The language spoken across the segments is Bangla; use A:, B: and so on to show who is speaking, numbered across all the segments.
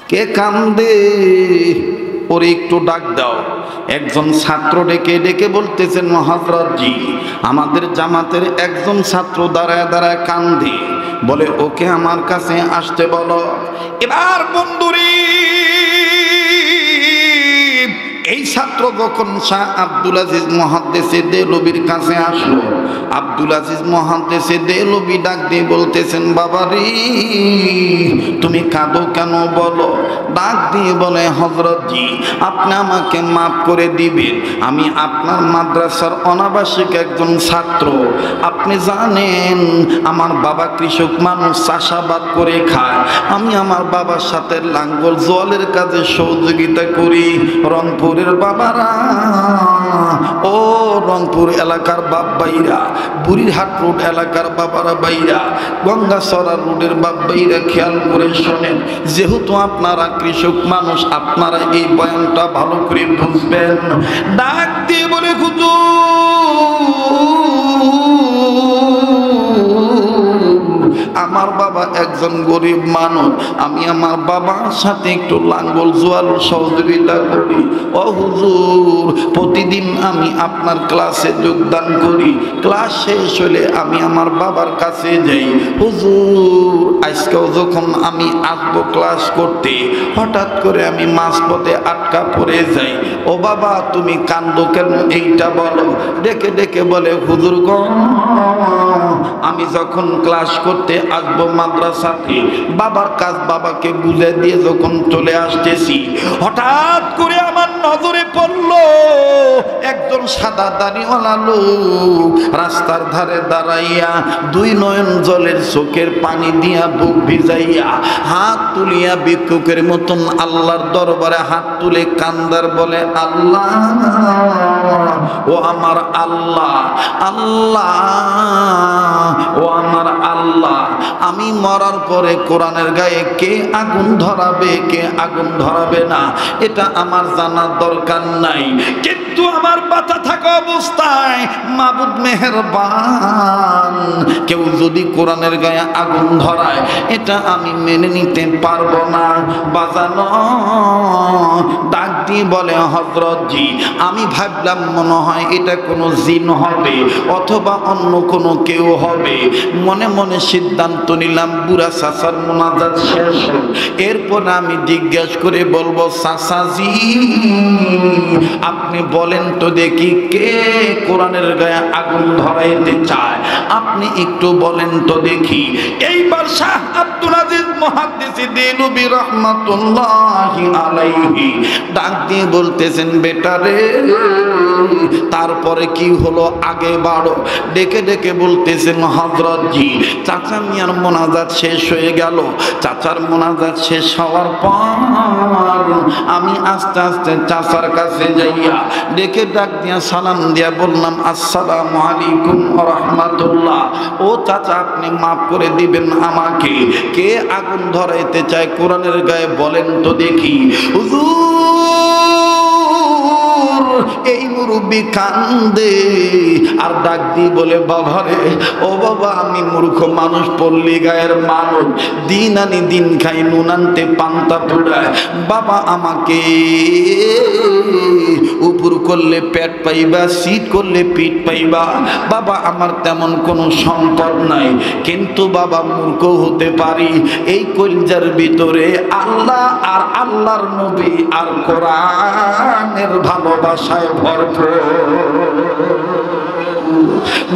A: কে কান্দে, ওরে একটু ডাক দাও। একজন ছাত্র ডেকে ডেকে বলতেছেন, হযরত জি আমাদের জামাতের একজন ছাত্র দাঁড়ায় দাঁড়ায় কান্দে, বলে ওকে আমার কাছে আসতে বলো। এবার বন্ধুরি এই ছাত্র যখন শাহ আব্দুল আজিজ মুহাদ্দিসে দেহলভির কাছে আসলো, আব্দুল আজিজ মুহাদ্দিসে দেহলভি ডাক দিয়ে বলতেছেন, বাবা রে তুমি কাঁদো কেন বলো? ডাক দিয়ে বলে, হযরত জি আপনি আমাকে মাফ করে দিবেন, আমি আপনার মাদ্রাসার অনাবাসিক একজন ছাত্র। আপনি জানেন আমার বাবা কৃষক মানুষ, চাষাবাদ করে খায়। আমি আমার বাবার সাথে লাঙ্গল জোয়ালের কাজে সহযোগিতা করি। রংপুরের বাবারা, ও রংপুর এলাকার বাপ ভাইরা, বুড়িরহাট রোড এলাকার বাবারা ভাইরা, গঙ্গাচড়া রোডের বাপ ভাইরা খেয়াল করে শোনেন, যেহেতু আপনারা কৃষক মানুষ আপনারা এই বয়ানটা ভালো করে বুঝবেন। ডাক দিয়ে বলে, আমার বাবা একজন গরিব মানুষ, আমি আমার বাবার সাথে একটু লাঙ্গল জোয়াল সহযোগিতা করি। ও হুজুর প্রতিদিন আমি আপনার ক্লাসে যোগদান করি, ক্লাস শেষ হলে আমি আমার বাবার কাছে যাই। হুজুর আজকেও যখন আমি আসবো ক্লাস করতে, হঠাৎ করে আমি মাঝপথে আটকা পড়ে যাই। ও বাবা তুমি কান্দো কেন এইটা বলো। ডেকে ডেকে বলে, হুজুর গো আমি যখন ক্লাস করতে আসবো মাদ্রাসাতে, বাবার কাজ বাবাকে বুঝে দিয়ে যখন চলে আসতেছি, হঠাৎ করে আমার নজরে পড়লো একজন সাদা দাড়িওয়ালা লোক রাস্তার ধারে দাঁড়াইয়া দুই নয়ন জলের চোখের পানি দিয়া বুক ভিজাইয়া হাত তুলিয়া ভিক্ষুকের মতন আল্লাহর দরবারে হাত তুলে কান্দার বলে, আল্লাহ ও আমার আল্লাহ, আল্লাহ ও আমার আল্লাহ, আমি মরার পরে কোরআনের গায়ে কে আগুন ধরাবে কে আগুন ধরাবে না এটা আমার জানার দরকার নাই, কিন্তু আমার বাঁচা থাকা অবস্থায় মাবুদ মেহেরবান কেউ যদি কোরআনের গায়ে আগুন ধরায় এটা আমি মেনে নিতে পারবো না। বাজানো ডাক দিয়ে বলে, হযরত জি আমি ভাবলাম মনে হয় এটা কোনো জিন হবে অথবা অন্য কোনো কেউ হবে। মনে মনে সিদ্ধান্ত নিলাম বুড়া চাচার মোনাজাত শেষ হোক, এরপর আমি জিজ্ঞাসা করে বলবো, চাচাজি আপনি বলেন তো দেখি কে কোরআনের গায়ে আগুন ধরাইতে চায়, আপনি একটু বলেন তো দেখি। এইবার শাহ আব্দুল আজিজ মুহাদ্দিসি দেহলভি রাহমাতুল্লাহি আলাইহি ডাক দিয়ে বলতেছেন, বেটা রে তারপরে কি হলো আগে বাড়ো। ডেকে ডেকে বলতেছেন, হযরত জি চাচা মিয়ার মোনাজাত শেষ হয়ে গেল, চাচার মোনাজাত শেষ হওয়ার পর আমি আস্তে আস্তে চাচার কাছে যাইয়া ডেকে ডাক দিয়া সালাম দিয়া বললাম, আসসালামু আলাইকুম ওয়া রাহমাতুল্লাহ। ও চাচা আপনি মাফ করে দিবেন আমাকে, কে আগুন ধরাইতে চায় কোরআনের গায়ে বলেন তো দেখি। এই মুরব্বি কান্দে আর ডাক দিয়ে বলে, বাবারে ও বাবা আমি মূর্খ মানুষ, পল্লী গায়ের মানুষ, দিন আনি দিন খাই, নুন আনতে পান্তা পুরায়, বাবা আমাকে উপর করলে পেট পাইবা, শীত করলে পিঠ পাইবা, বাবা আমার তেমন কোনো সম্পদ নাই, কিন্তু বাবা মূর্খ হতে পারি, এই কলজার ভিতরে আল্লাহ আর আল্লাহর নবী আর কোরআনের ভালোবাসায় ভরপুর।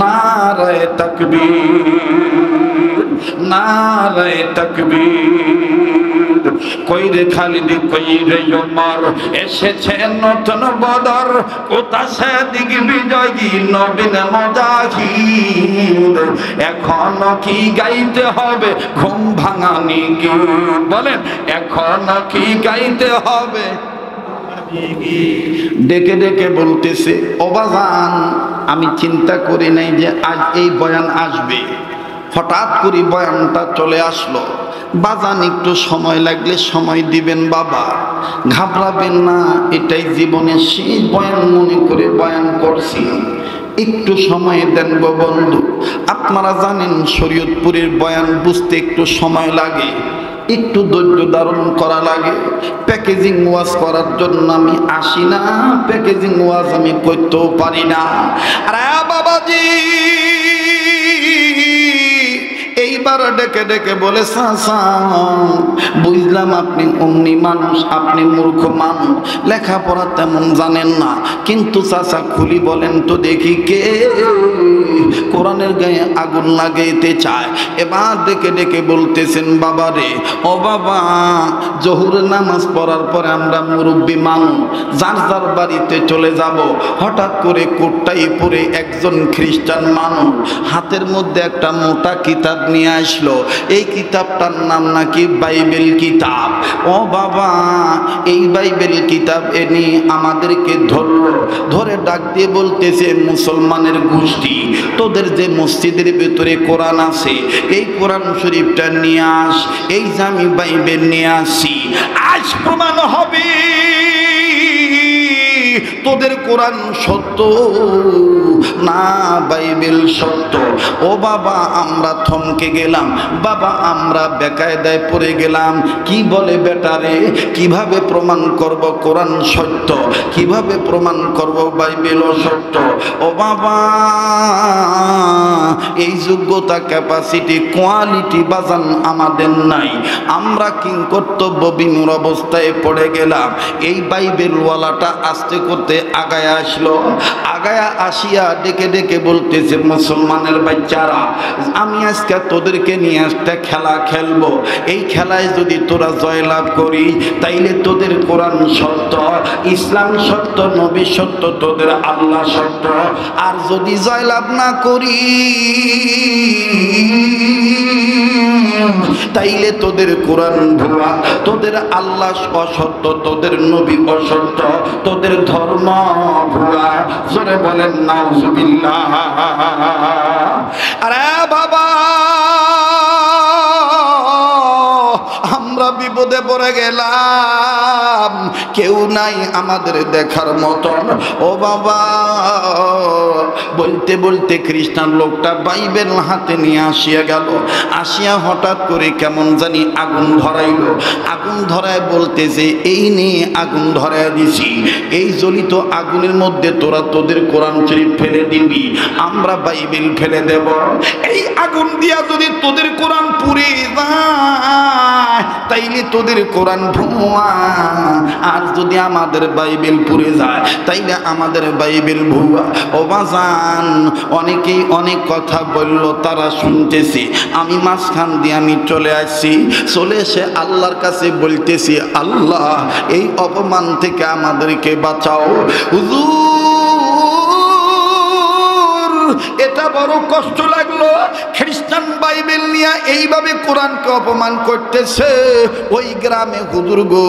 A: নারায়ে তাকবীর, নারায়ে তাকবীর, কইরে খালিদ কইরে ওমর, এসেছে নতুন বদর, কোথা সাদিক বিজয়ী নবীন মুজাহিদ, এখনো কি গাইতে হবে ঘুম ভাঙানি গীত, বলেন এখনো কি গাইতে হবে। ডেকে ডেকে বলতেছে, অবাজান আমি চিন্তা করি নাই যে আজ এই বয়ান আসবে, হঠাৎ করে বয়ানটা চলে আসলো। বাজান একটু সময় লাগলে সময় দিবেন বাবা, ঘাবড়াবেন না, এটাই জীবনের শেষ বয়ান মনে করে বয়ান করছি, একটু সময় দেন গো বন্ধু। আপনারা জানেন শরীয়তপুরের বয়ান বুঝতে একটু সময় লাগে, একটু ধৈর্য ধারণ করা লাগে। প্যাকেজিং ওয়াজ করার জন্য আমি আসি না, প্যাকেজিং ওয়াজ আমি করতেও পারি না। আরে বাবাজি এইবার ডেকে ডেকে বলে চাচা বুঝলাম আপনি অমনি মানুষ, আপনি মূর্খ মানুষ, লেখাপড়া তেমন জানেন না, কিন্তু চাচা খুলি বলেন তো দেখি কে কোরআনের গায়ে আগুন লাগাইতে চায়। এবার ডেকে ডেকে বলতেছেন বাবা রে, ও বাবা জোহরের নামাজ পড়ার পরে আমরা মুরব্বী মানুষ যার যার বাড়িতে চলে যাব। হঠাৎ করে কোটটাই পরে একজন খ্রিস্টান মানুষ হাতের মধ্যে একটা মোটা কিতাব নিয়ে আসলো। এই কিতাবটার নাম নাকি বাইবেল কিতাব। ও বাবা এই বাইবেল কিতাব এনে আমাদেরকে ধরলো, ধরে ডাক দিয়ে বলতেছে মুসলমানের গোষ্ঠী, তোদের যে মসজিদের ভেতরে কোরআন আছে এই কোরআন শরীফটা নিয়ে আস। এই যে আমি বাইবেল নিয়ে আসি, আজ প্রমাণ হবে তোদের কোরআন সত্য না বাইবেল সত্য। ও বাবা আমরা থমকে গেলাম, বাবা আমরা বেকায়দায় পড়ে গেলাম। কি বলে বেটারে, কিভাবে প্রমাণ করব কোরআন সত্য, কিভাবে প্রমাণ করব বাইবেল সত্য? ও বাবা এই যোগ্যতা ক্যাপাসিটি কোয়ালিটি বাজান আমাদের নাই। আমরা কিংকর্তব্য বিমূঢ় অবস্থায় পড়ে গেলাম। এই বাইবেলওয়ালাটা আস্তে করতে আগায় আসলো, আগায়া আসিয়া ডেকে ডেকে বলতেছে মুসলমানের বাচ্চারা আমি আজকে তোদেরকে নিয়ে একটা খেলা খেলবো। এই খেলায় যদি তোরা জয়লাভ করি তাইলে তোদের কোরআন সত্য, ইসলাম সত্য, নবী সত্য, তোদের আল্লাহ সত্য। আর যদি জয়লাভ না করি তাইলে তোদের কোরআন ভুয়া, তোদের আল্লাহ অসত্য, তোদের নবী অসত্য, তোদের ধর্ম ভুয়া। জোরে বলেন নাউজুবিল্লাহ। আরে বাবা আমরা বিপদে পড়ে গেলাম, কেউ নাই আমাদের দেখার মতন। ও বাবা বলতে বলতে খ্রিস্টান লোকটা বাইবেল হাতে নিয়ে আসিয়া গেল। আসিয়া হঠাৎ করে কেমন জানি আগুন ধরাইল। আগুন ধরায় বলতেছে এই নিয়ে আগুন ধরায় দিছি, এই জ্বলিত আগুনের মধ্যে তোরা তোদের কোরআন শরীফ ফেলে দিবি, আমরা বাইবেল ফেলে দেব। এই আগুন দিয়া যদি তোদের কোরআন পুড়ে যায় তাইলে তোদের কোরআন ভুয়া, আর যদি আমাদের বাইবেল পুড়ে যায় তাইলে আমাদের বাইবেল ভুয়া। ও বাজান অনেকেই অনেক কথা বলল, তারা শুনতেছি, আমি মাঝখান দিয়ে আমি চলে আসছি। চলে এসে আল্লাহর কাছে বলতেছি আল্লাহ এই অপমান থেকে আমাদেরকে বাঁচাও। হুজুর এটা বড় কষ্ট লাগলো, খ্রিস্টান বাইবেল নিয়ে এইভাবে কোরআনকে অপমান করতেছে। ওই গ্রামে হুজুর গো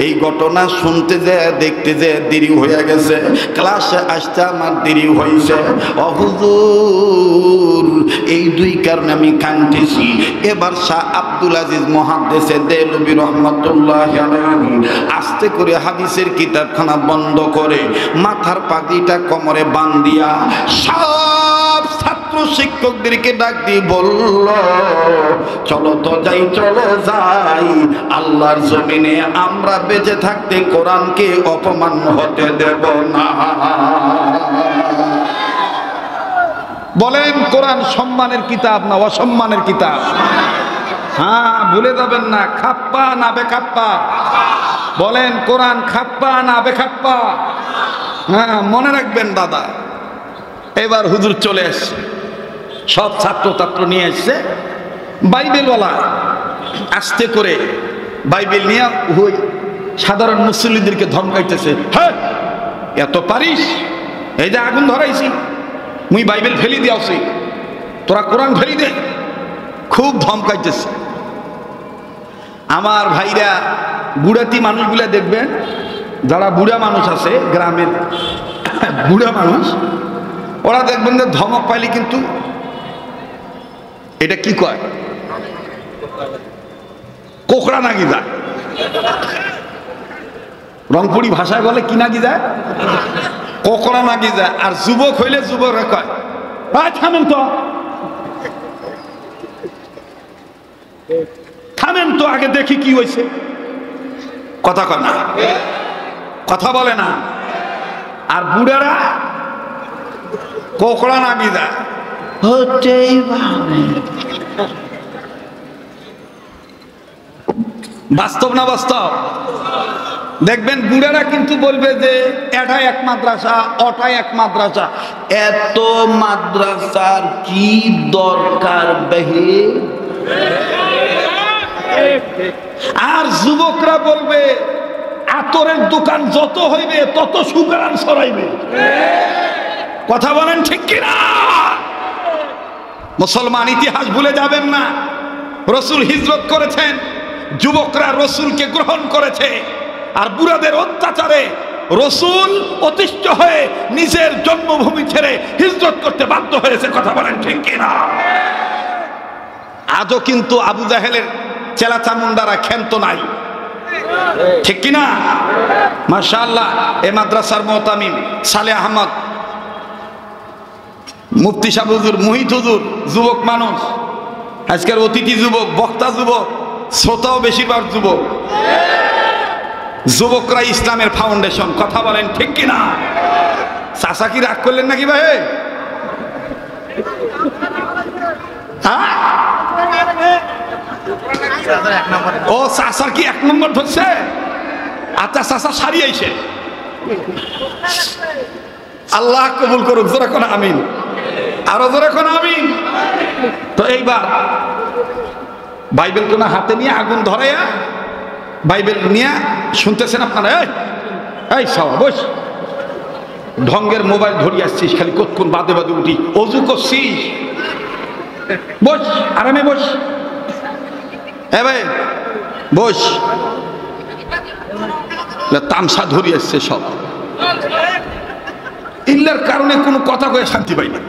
A: এই ঘটনা শুনতে যায় দেখতে যায় দেরি হয়ে গেছে, ক্লাসে আসতে আমার দেরি হয়েছে। ও হুজুর এই দুই কারণে আমি কাঁদতেছি। এবার শাহ আব্দুল আজিজ মুহাদ্দিসে দেলবি রহমাতুল্লাহ আলাইহি আস্তে করে হাদিসের কিতাবখানা বন্ধ করে মাথার পাগড়িটা কোমরে বাঁধিয়া সব ছাত্র শিক্ষকদেরকে ডাক দিয়ে বলল চলো তো যাই, চলো যাই, আল্লাহর জমিনে আমরা বেঁচে থাকতে কোরআনকে অপমান হতে দেব না। বলেন কোরআন সম্মানের কিতাব না অসম্মানের কিতাব? হ্যাঁ ভুলে যাবেন না, খাপ্পা না বেখাপ্পা? বলেন কোরআন খাপ্পা না বেখাপ্পা? হ্যাঁ মনে রাখবেন দাদা। এবার হুজুর চলে আসছে, সব ছাত্র নিয়ে আসছে। বাইবেলওয়ালা আস্তে করে বাইবেল নিয়ে ওই সাধারণ মুসল্লিদেরকে ধমকাইতেছে, হ্যাঁ এত পারিস, এই যে আগুন ধরাইছি মুই বাইবেল ফেলি দিয়াছি, তোরা কোরআন ফেলি দে, খুব ধমকাইতেছে। আমার ভাইরা বুড়াতি মানুষগুলা দেখবেন, যারা বুড়া মানুষ আছে গ্রামের বুড়া মানুষ, ওরা দেখবেন যে ধমক পাইলে কিন্তু এটা কি কয় কোকড়া নাগি যায়, রংপুরি ভাষায় বলে কি নাগি যায়, কোকড়া নাগি যায়। আর যুবক হইলে যুবক কয় থামেন তো, থামেন তো আগে দেখি কি হয়েছে। কথা কয় না, কথা বলে না। আর বুড়ারা কোকড়া নাগি যায়, হতেই পারে। বাস্তব না বাস্তব? দেখবেন বুড়ারা কিন্তু বলবে যে এটা এক মাদ্রাসা, ওটা এক মাদ্রাসা। এত মাদ্রাসার কি দরকার বেহে? আর যুবকরা বলবে আতরের দোকান যত হইবে তত সুগারান ছড়াইবে। কথা বলেন ঠিক কিনা? মুসলমান ইতিহাস ভুলে যাবেন না। রসুল হিজরত করেছেন, যুবকরা রসুলকে গ্রহণ করেছে। আর বুড়াদের অত্যাচারে রসুল অতিষ্ঠ হয়ে নিজের জন্মভূমি ছেড়ে হিজরত করতে বাধ্য হয়েছে। কথা বলেন ঠিক কিনা? আজও কিন্তু আবু জাহেলের চেলা চামুন্ডারা ক্ষান্ত নাই, ঠিক কিনা? মাশাআল্লাহ, এ মাদ্রাসার মুতামিম সালেহ আহমদ, মুফতি সাহেব হুজুর, মুহিত হুজুর, যুবক মানুষ। আজকের অতিথি যুবক, বক্তা যুবক, শ্রোতাও বেশিরভাগ যুবক। যুবকরা ইসলামের ফাউন্ডেশন। কথা বলেন ঠিক কিনা? চাচা কি রাগ করলেন নাকি ভাই? ও চাচার কি এক নম্বর ধরছে? আচ্ছা, চাচা সারি আইছে। আল্লাহ কবুল করুক, জোরে কোন আমিন। আরো জোরে কোন আমিন। তো এইবার বাইবেল কোন হাতে নিয়ে আগুন ধরাইয়া বাইবেল নিয়ে শুনতেছেন আপনারা। এই সবা বস, ঢঙ্গের মোবাইল ধরি আসছিস, খালি কতক্ষণ বাদে বাদে উঠি, অজু করছিস, বস আরামে বস। ভাই বস, তামসা ধরি আসছে সব। ইল্লার কারণে কোনো কথা কয়ে শান্তি পাই না।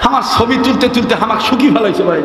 A: আমার ছবি তুলতে তুলতে আমাকে সুখী ভালো হয়েছে ভাই।